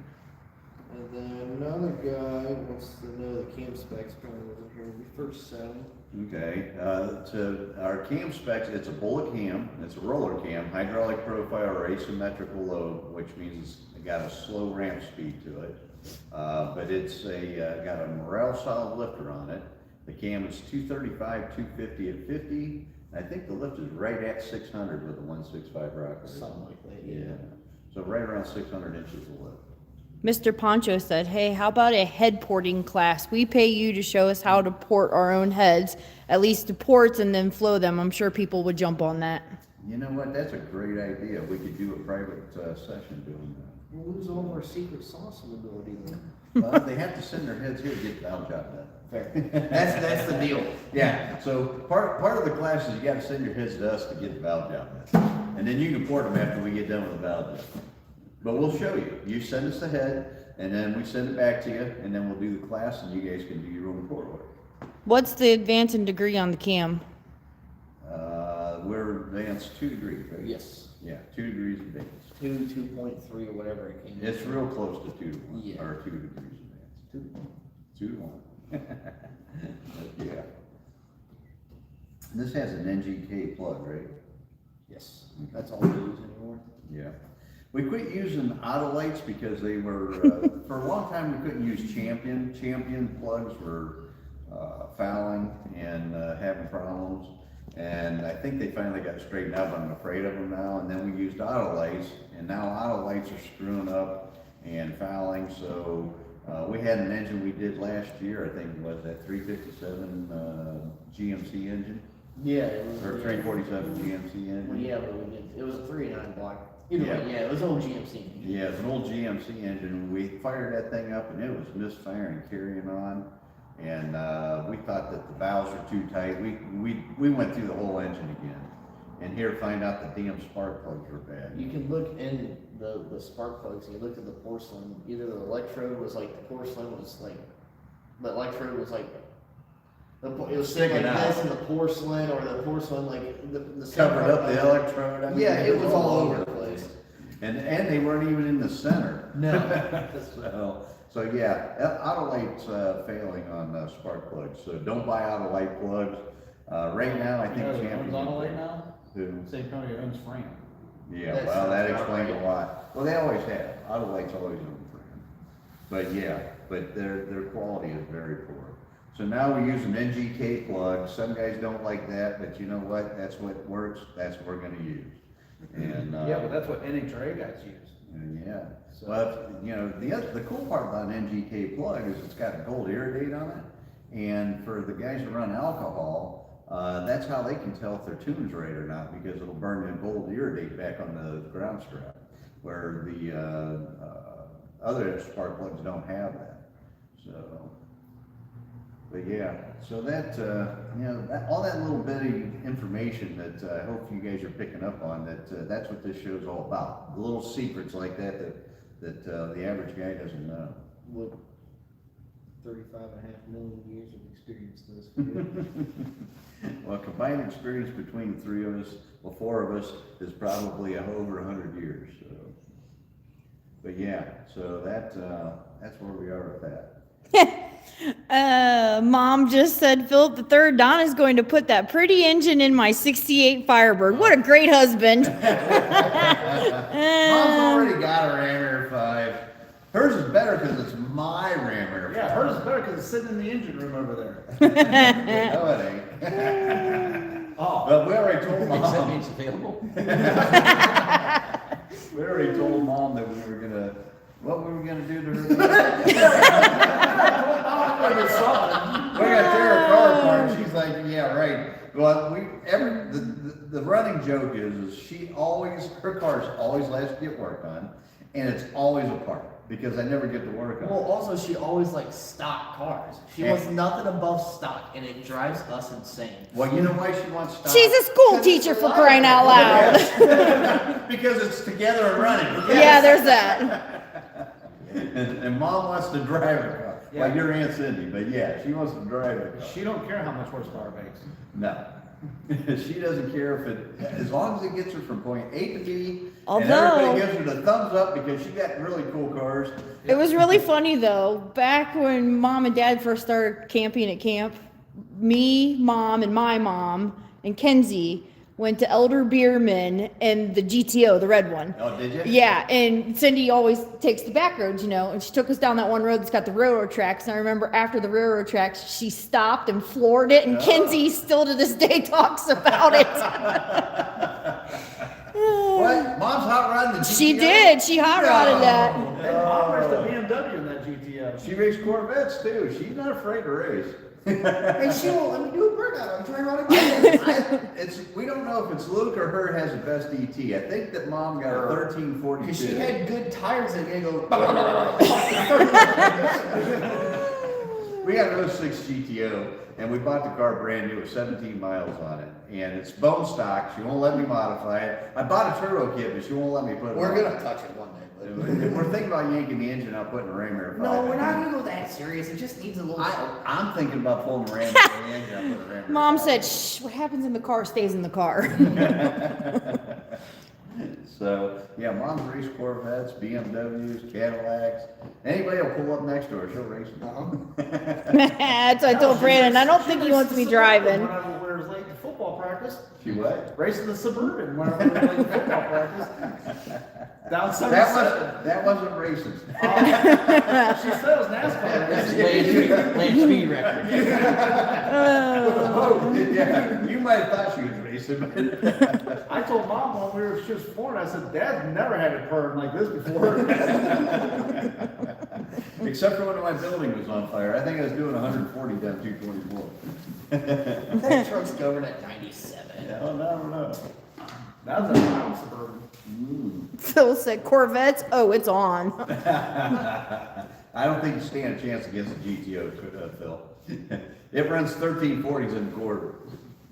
And then another guy wants to know the cam specs, probably wasn't here when we first said them. Okay, to our cam specs, it's a bullet cam, it's a roller cam, hydraulic profile or asymmetrical load, which means it's got a slow ramp speed to it. But it's got a Morel solid lifter on it. The cam is 235, 250 at 50. I think the lift is right at 600 with the 165 rocker. Something like that, Yeah. So right around 600 inches of lift. Mr. Poncho said, hey, how about a head porting class? We pay you to show us how to port our own heads, at least the ports, and then flow them. I'm sure people would jump on that. You know what? That's a great idea. We could do a private session doing that. We'll lose all of our secret sauce ability then. Well, they have to send their heads here to get the valve job done. That's the deal. Yeah, so part of the class is you gotta send your heads to us to get the valve job done. And then you can port them after we get done with the valve job. But we'll show you. You send us the head, and then we send it back to you, and then we'll do the class, and you guys can do your own port work. What's the advance in degree on the cam? We're advanced 2 degrees, right? Yes. Yeah, 2 degrees advanced. 2.3 or whatever it came. It's real close to 2 to 1, Yeah. or 2 degrees advanced. 2 to 1. 2 to 1. But yeah. This has an NGK plug, right? Yes, that's all we use anymore. Yeah. We quit using Autolites because they were, for a long time, we couldn't use Champion. Champion plugs were fouling and having problems. And I think they finally got straightened out, but I'm afraid of them now. And then we used Autolites, and now Autolites are screwing up and fouling. So we had an engine we did last year, I think it was that 357 GMC engine, Yeah, it was. or 347 GMC engine. Well, yeah, but we did, it was a 3.9 block. Either Yeah. way, yeah, it was old GMC. Yeah, it's an old GMC engine. We fired that thing up and it was misfiring, carrying on. And we thought that the valves were too tight. We went through the whole engine again. And here find out the damn spark plugs were bad. You can look in the spark plugs, and you look at the porcelain, either the electrode was like, the porcelain was like, the electrode was like, it was sticking like this in the porcelain, or the porcelain like, the Covered up the electrode. I mean, Yeah, it was all over the place. And they weren't even in the center. No. So yeah, Autolite's failing on spark plugs. So don't buy Autolite plugs. Right now, I think Owns Champion's. Autolite now? Who? Same company that owns Fram. Yeah, That well, that sounds explains a right. lot. Well, they always have. Autolite's always owned for them. But yeah, but their quality is very poor. So now we use an NGK plug. Some guys don't like that, but you know what? That's what works. That's what we're gonna use. And Yeah, but that's what NHRA guys use. and yeah. So- Well, you know, the cool part about an NGK plug is it's got a gold iridate on it. And for the guys that run alcohol, that's how they can tell if their tune's right or not, because it'll burn the gold iridate back on the ground strap, where the other spark plugs don't have that. So, but yeah, so that, you know, all that little bitty information that I hope you guys are picking up on, that's what this show's all about. The little secrets like that the average guy doesn't know. What 35.5 million years of experience does for you. Well, combined experience between the 3 of us, well, 4 of us, is probably over 100 years, so. But yeah, so that's where we are with that. Mom just said, Philip the third, Donna's going to put that pretty engine in my 68 Firebird. What a great husband. Mom's already got a Ram Air 5. Hers is better because it's my Ram Air 5. Yeah, hers is better because it's sitting in the engine room over there. No, it ain't. Oh, But we already told Except Mom, it's available. we already told Mom that what we were gonna do to her. We're gonna tear her car apart. She's like, yeah, right. Well, the running joke is her car's always last to get work on, and it's always apart because I never get to work on Well, it. also, she always likes stock cars. She wants nothing above stock, and it drives us insane. Well, you know why she wants stock? She's a school teacher for crying out loud. Because it's together and running. Yeah, there's that. And Mom wants to drive her car. Yeah. Like your Aunt Cindy, but yeah, she wants to drive her car. she don't care how much horsepower it makes. No. She doesn't care as long as it gets her from point A to B. Although- And everybody gives her the thumbs up because she got really cool cars. It was really funny though, back when Mom and Dad first started camping at camp, me, Mom, and my mom, and Kenzie, went to Elder Beerman and the GTO, the red one. Oh, did you? Yeah, and Cindy always takes the back roads, you know, and she took us down that one road that's got the railroad tracks. And I remember after the railroad tracks, she stopped and floored it, and Oh. Kinsey still to this day talks about it. What? Mom's hot rodding the GTO? She did. She hot rodded that. And Mom raced a BMW in that GTO. She raced Corvettes too. She's not afraid to race. And she won't let me do a burnout. I'm trying to run again. We don't know if it's Luke or her has the best ET. I think that Mom got a 1342. Because she had good tires that can go. We got an 06 GTO, and we bought the car brand new with 17 miles on it. And it's bone stock. She won't let me modify it. I bought a turbo kit, but she won't let me put it We're on. gonna touch it one day. But We're thinking about yanking the engine out, putting a Ram Air 5 no, we're in. not gonna go that serious. It just needs a little. I'm thinking about pulling the Ram Air engine out, putting a Ram Air Mom 5 said, "Shh, what happens in the car stays in the car." So, yeah, Mom's raced Corvettes, BMWs, Cadillacs. Anybody will pull up next to her, she'll race them. That's what I told Brandon. I don't think he wants me driving. Whenever we were late to football practice, She what? racing the Suburban whenever we were late to football practice. Down 77. That wasn't racing. She said it was NASCAR racing. Land speed record. Oh, yeah, you might have thought she was racing, but. I told Mom when she was 4, and I said, Dad never had it burn like this before. Except for when my building was on fire. I think I was doing 140 down 224. That truck's going at 97. Oh, no. That was a Brown Suburban. Phil said, "Corvettes, oh, it's on." I don't think you stand a chance against the GTO, Phil. It runs 1340s in the quarter.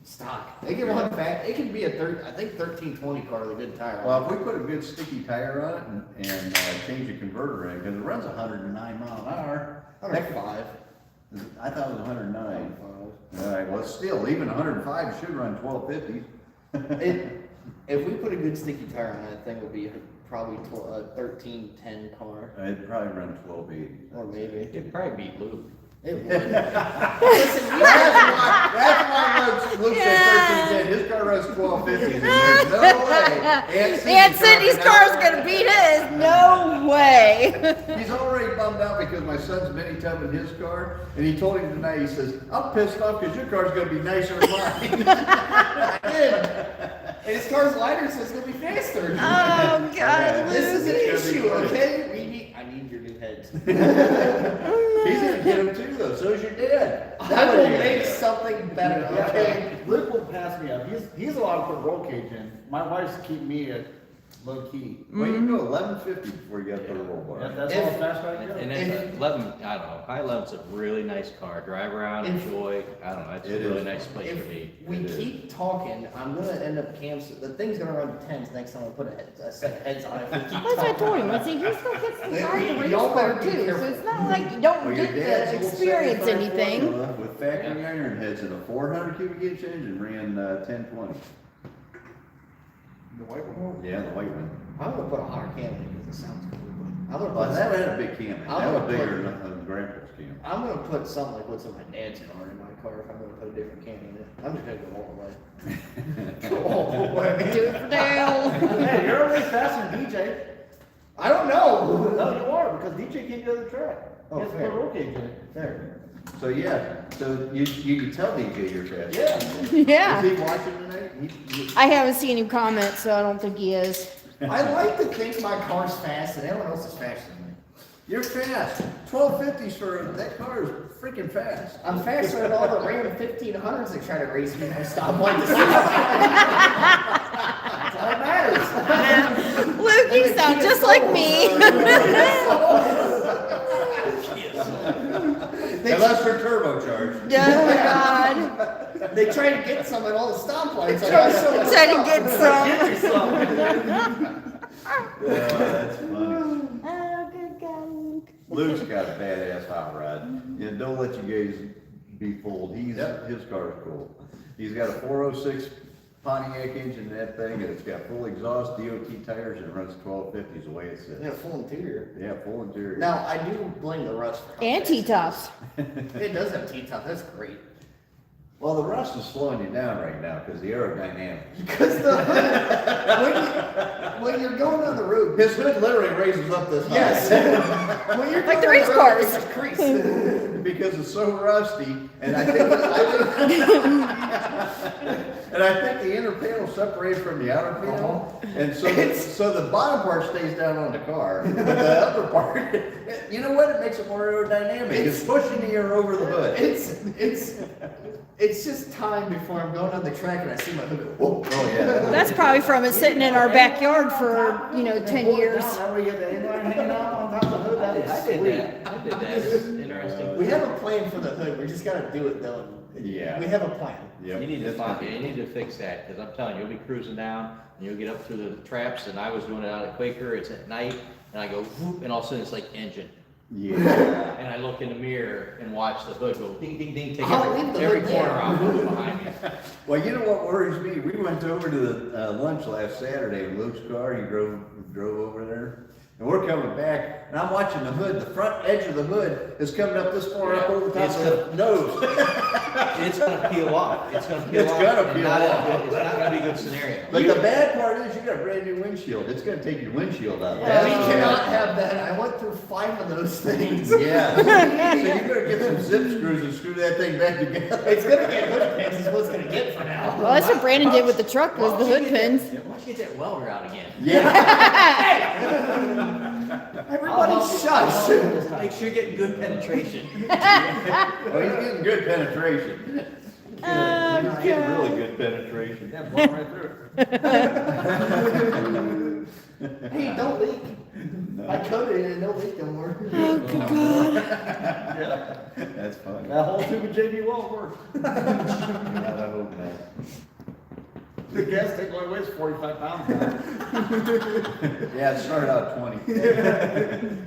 Stock. They can run fast. It can be a 1320 car with a good tire. Well, if we put a good sticky tire on it and change the converter in, because it runs 109 mile an hour. 105. I thought it was 109. All right, well, still, even 105 should run 1250s. If we put a good sticky tire on that thing, would be probably a 1310 car, It'd probably run 1280. or maybe It'd probably beat Luke. it would. That's why Luke said 1310. His car runs 1250s, and there's no way. Aunt Cindy's car's gonna beat his. No way. He's already bummed out because my son's mini tubbing his car, and he told him tonight, he says, I'm pissed off because your car's gonna be nicer than mine. I did. And his car's lighter, so it's gonna be faster. Oh God, This is Luke. an It's gonna be issue, close. okay? I need your new heads. He's gonna get him too, though, so's your dad. I will make something better, okay? Luke will pass me up. He's allowed to put a roll cage in. My wife's keep me at low key. Well, you can go 1150 before you got to put a roll bar. That's If- all fast right And now. then 11, I don't know, high 11's a really nice car. Drive around, If- enjoy. I don't know, it's a It really is. nice place to If be. we It is. keep talking, I'm gonna end up canceling. The thing's gonna run to 10s next time I put a set of heads on it. If we keep That's what I talking. told him. I said, you still get some time to race Y'all car better be too, so careful. it's not like you don't Well, your get dad's to old experience 75 anything. formula with factory iron heads and a 400 cubic inch engine ran 1020. The white one? Yeah, the white one. I'm gonna put a hotter cam in it because it sounds cool. But I'm Well, gonna that put. had a big cam. I'll That was put- bigger than Grandpa's cam. I'm gonna put something like what's in my dad's car in my car if I'm gonna put a different cam in it. I'm just gonna go all the way. Go all the way. Do it for Dale. Hey, you're already faster than DJ. I don't know. No, you are, because DJ can't go to the track. Oh, He has to fair. put a roll cage in it. There. So, yeah, so you can tell DJ you're fast. Yeah. Yeah. Is he watching tonight? I haven't seen him comment, so I don't think he is. I like to think my car's fast and everyone else is faster than me. You're fast. 1250s for that car is freaking fast. I'm faster than all the Ram 1500s that try to race me and I stop like this. That's all that matters. Luke, you sound just like me. Unless they're turbocharged. Oh God. They try to get some at all the stoplights. Try to get some. Yeah, that's funny. Oh, good God, Luke. Luke's got a badass hot rod. Yeah, don't let you guys be fooled. His car's cool. He's got a 406 Pontiac engine in that thing, and it's got full exhaust, DOT tires, and it runs 1250s the way it sits. Yeah, full interior. Yeah, full interior. Now, I do blame the rust for how And fast it is. T-tops. It does have T-top, that's great. Well, the rust is slowing you down right now because the aerodynamics. Because the hood, when you're going on the road. His hood literally raises up this high. Yes. When you're Like the going race on road, cars. it's a crease. Because it's so rusty, and I think the inner panel separated from the outer panel, and so the bottom part stays down on the car, but the upper part, you know what? It makes it more aerodynamic. It's pushing the air over the hood. It's just time before I'm going on the track and I see my hood go, whoa. Oh yeah. That's probably from it sitting in our backyard for, 10 years. Now we get the inline hanging out on top of the hood, that I is did sweet. that, I did that, it's interesting. We have a plan for the hood, we just gotta do it though. Yeah. We have a plan. Yep. You need to fix that, because I'm telling you, you'll be cruising down, and you'll get up through the traps, and I was doing it out at Quaker, it's at night, and I go whoop, and all of a sudden it's like engine. Yeah. And I look in the mirror and watch the hood go ding, ding, ding, take I'll leave the every hood corner there. off behind me. Well, you know what worries me? We went over to the lunch last Saturday in Luke's car. He drove over there, and we're coming back, and I'm watching the hood. The front edge of the hood is coming up this far up over the top of the nose. It's gonna peel off, it's gonna peel It's off. gonna and peel not- off. It's not gonna be a good scenario. But the bad part is you got a brand new windshield. It's gonna take your windshield out. We That's cannot bad. have that, I went through 5 of those things. Yeah. So you better get some zip screws and screw that thing back together. It's gonna get hood pins is what it's gonna get for now. Well, that's what Brandon did with the truck, was the hood pins. Why don't you get that welder out again? Yeah. Everybody shush. Make sure you're getting good penetration. Well, he's getting good penetration. He's getting really good penetration. Yeah, blow right through it. Hey, don't leak. I coated it and no leak no more. That's funny. That whole tube of JB won't work. God, I hope not. The gas tank only weighs 45 pounds. Yeah, it started out 20.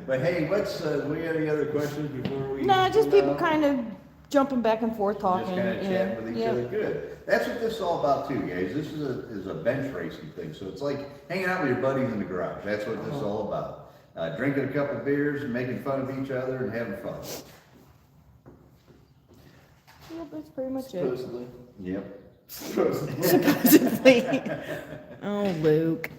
But hey, we got any other questions before we? No, just people kind of jumping back and forth Just talking. kind of chatting with each yeah. other. Good. That's what this is all about too, guys. This is a bench racing thing. So it's like hanging out with your buddies in the garage. That's what this is all about. Drinking a couple beers and making fun of each other and having fun. Yep, that's pretty much it. Supposedly. Yep. Supposedly. Oh, Luke.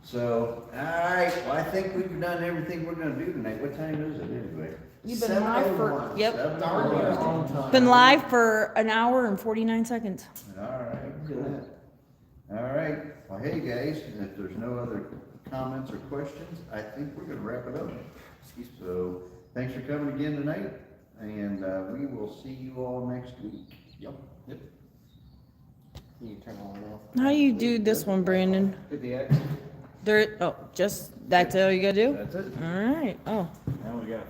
So, all right. Well, I think we've done everything we're gonna do tonight. What time is it anyway? You've been live for, 7:01. yep, Darn near on time. been live for an hour and 49 seconds. All right. Cool. All right. Well, hey guys, if there's no other comments or questions, I think we're gonna wrap it up. So, thanks for coming again tonight, and we will see you all next week. Yep. You can turn all that off. How do you do this one, Brandon? Hit the X. That's all you gotta do? That's it. All right, oh. Now we got